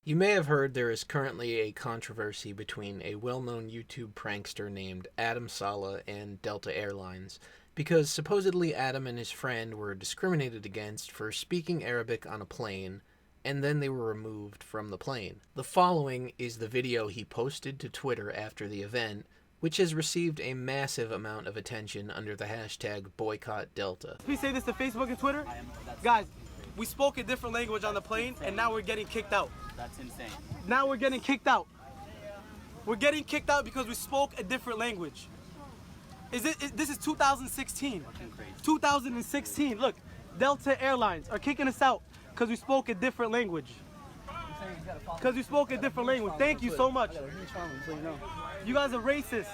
You may have heard there is currently a controversy between a well-known YouTube prankster named Adam Saleh and Delta Airlines because supposedly Adam and his friend were discriminated against for speaking Arabic on a plane and then they were removed from the plane. The following is the video he posted to Twitter after the event, which has received a massive amount of attention under the hashtag #BoycottDelta. Please say this to Facebook and Twitter. Guys, we spoke a different language on the plane and now we're getting kicked out. That's insane. Now we're getting kicked out. We're getting kicked out because we spoke a different language. This is 2016. 2016. Look, Delta Airlines are kicking us out because we spoke a different language. Because we spoke a different language. Thank you so much. You guys are racist.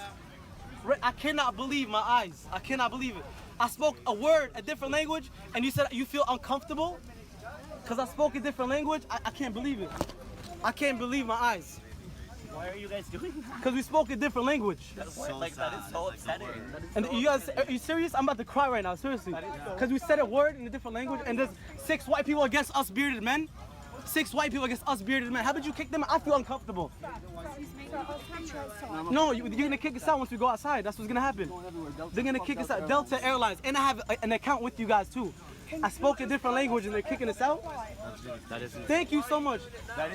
I cannot believe my eyes. I cannot believe it. I spoke a word, a different language, and you said you feel uncomfortable because I spoke a different language. I can't believe it. I can't believe my eyes. Why are you guys doing that? Because we spoke a different language. That's so like sad. That is so upsetting. And you guys, are you serious? I'm about to cry right now, seriously. Because we said a word in a different language, and there's 6 white people against us bearded men. 6 white people against us bearded men. How would you kick them? I feel uncomfortable. No, you're gonna kick us out once we go outside. That's what's gonna happen. They're gonna kick us out. Delta Airlines, and I have an account with you guys too. I spoke a different language and they're kicking us out. Thank you so much.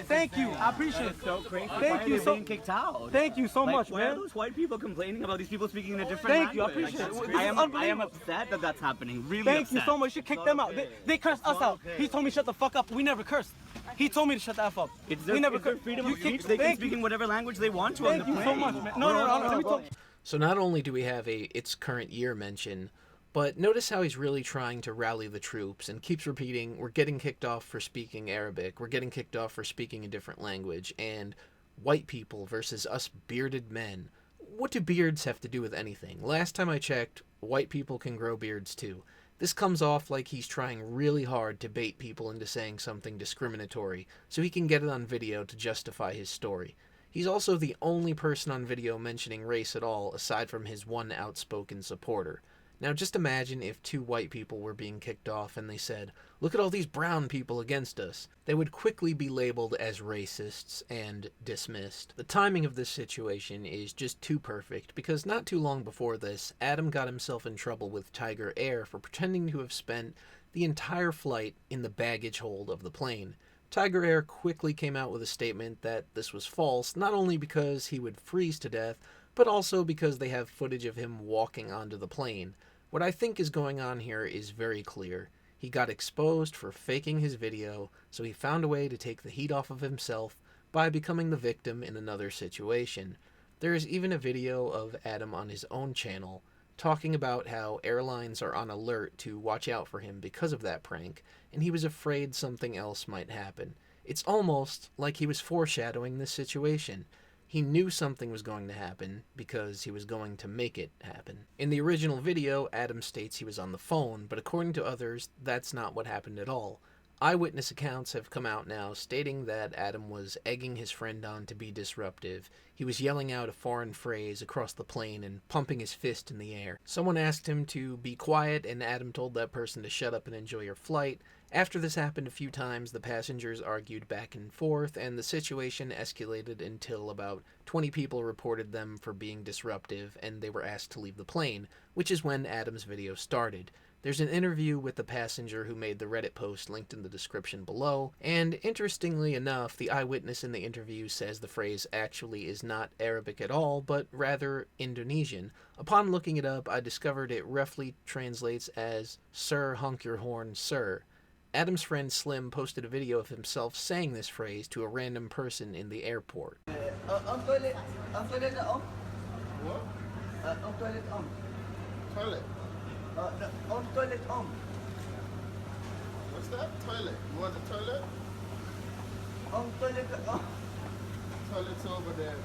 Thank you. I appreciate it. So crazy. Thank you so being kicked out. Thank you so much, Why are man. those white people complaining about these people speaking in a different Thank you. I language? appreciate it. I This is am upset that that's happening. Really Thank upset. you so much. You kicked them out. They cursed us out. He told me shut the fuck up. We never cursed. He told me to shut the F up. It's We their, never it's their cursed. freedom You of speech. kicked- They can thank speak you. in whatever language they want to on Thank the you plane. so much, man. No, let me talk. So not only do we have a its current year mention, but notice how he's really trying to rally the troops and keeps repeating, we're getting kicked off for speaking Arabic, we're getting kicked off for speaking a different language, and white people versus us bearded men. What do beards have to do with anything? Last time I checked, white people can grow beards too. This comes off like he's trying really hard to bait people into saying something discriminatory so he can get it on video to justify his story. He's also the only person on video mentioning race at all aside from his one outspoken supporter. Now just imagine if 2 white people were being kicked off and they said, look at all these brown people against us. They would quickly be labeled as racists and dismissed. The timing of this situation is just too perfect because not too long before this, Adam got himself in trouble with Tiger Air for pretending to have spent the entire flight in the baggage hold of the plane. Tiger Air quickly came out with a statement that this was false, not only because he would freeze to death, but also because they have footage of him walking onto the plane. What I think is going on here is very clear. He got exposed for faking his video, so he found a way to take the heat off of himself by becoming the victim in another situation. There is even a video of Adam on his own channel talking about how airlines are on alert to watch out for him because of that prank, and he was afraid something else might happen. It's almost like he was foreshadowing this situation. He knew something was going to happen because he was going to make it happen. In the original video, Adam states he was on the phone, but according to others, that's not what happened at all. Eyewitness accounts have come out now stating that Adam was egging his friend on to be disruptive. He was yelling out a foreign phrase across the plane and pumping his fist in the air. Someone asked him to be quiet, and Adam told that person to shut up and enjoy your flight. After this happened a few times, the passengers argued back and forth, and the situation escalated until about 20 people reported them for being disruptive, and they were asked to leave the plane, which is when Adam's video started. There's an interview with the passenger who made the Reddit post linked in the description below, and interestingly enough, the eyewitness in the interview says the phrase actually is not Arabic at all, but rather Indonesian. Upon looking it up, I discovered it roughly translates as, "Sir, honk your horn, sir." Adam's friend Slim posted a video of himself saying this phrase to a random person in the airport. Ang toilet na What? Ang toilet Toilet. Ang toilet What's that? Toilet. You want the toilet? Ang toilet Toilet's over there.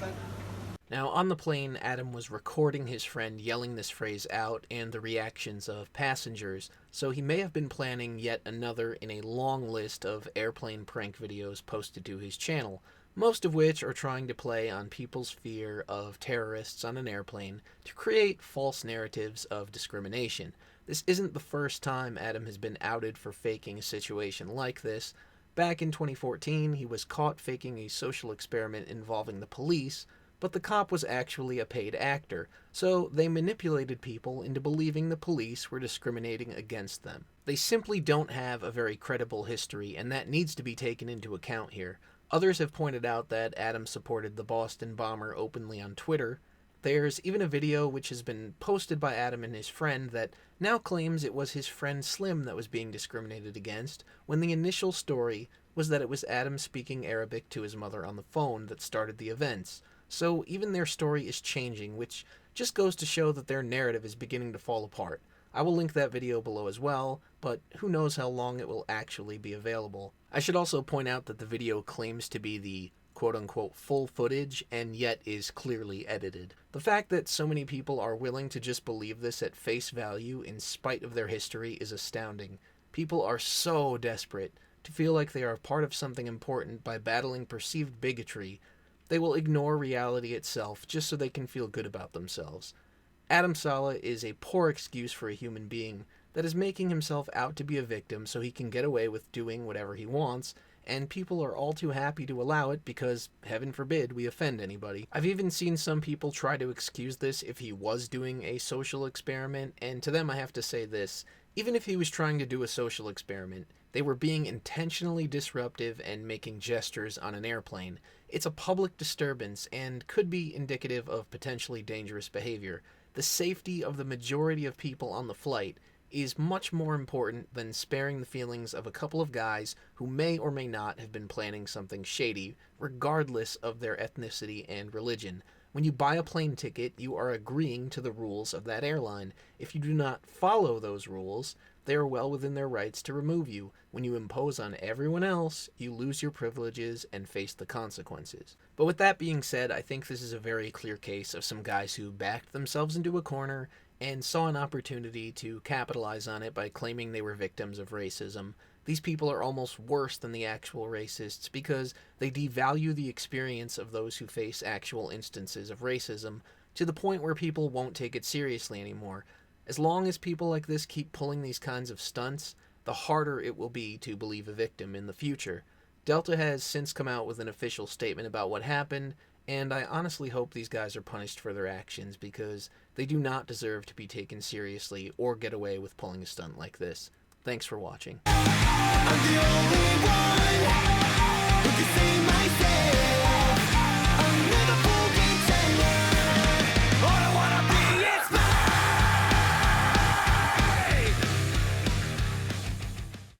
Yeah? Now, on the plane, Adam was recording his friend yelling this phrase out and the reactions of passengers, so he may have been planning yet another in a long list of airplane prank videos posted to his channel, most of which are trying to play on people's fear of terrorists on an airplane to create false narratives of discrimination. This isn't the first time Adam has been outed for faking a situation like this. Back in 2014, he was caught faking a social experiment involving the police, but the cop was actually a paid actor, so they manipulated people into believing the police were discriminating against them. They simply don't have a very credible history, and that needs to be taken into account here. Others have pointed out that Adam supported the Boston bomber openly on Twitter. There's even a video which has been posted by Adam and his friend that now claims it was his friend Slim that was being discriminated against, when the initial story was that it was Adam speaking Arabic to his mother on the phone that started the events. So even their story is changing, which just goes to show that their narrative is beginning to fall apart. I will link that video below as well, but who knows how long it will actually be available. I should also point out that the video claims to be the quote-unquote full footage and yet is clearly edited. The fact that so many people are willing to just believe this at face value in spite of their history is astounding. People are so desperate to feel like they are part of something important by battling perceived bigotry, they will ignore reality itself just so they can feel good about themselves. Adam Saleh is a poor excuse for a human being that is making himself out to be a victim so he can get away with doing whatever he wants, and people are all too happy to allow it because, heaven forbid, we offend anybody. I've even seen some people try to excuse this if he was doing a social experiment, and to them I have to say this: even if he was trying to do a social experiment, they were being intentionally disruptive and making gestures on an airplane. It's a public disturbance and could be indicative of potentially dangerous behavior. The safety of the majority of people on the flight is much more important than sparing the feelings of a couple of guys who may or may not have been planning something shady, regardless of their ethnicity and religion. When you buy a plane ticket, you are agreeing to the rules of that airline. If you do not follow those rules, they are well within their rights to remove you. When you impose on everyone else, you lose your privileges and face the consequences. But with that being said, I think this is a very clear case of some guys who backed themselves into a corner and saw an opportunity to capitalize on it by claiming they were victims of racism. These people are almost worse than the actual racists because they devalue the experience of those who face actual instances of racism to the point where people won't take it seriously anymore. As long as people like this keep pulling these kinds of stunts, the harder it will be to believe a victim in the future. Delta has since come out with an official statement about what happened, and I honestly hope these guys are punished for their actions because they do not deserve to be taken seriously or get away with pulling a stunt like this. Thanks for watching. I'm the only one.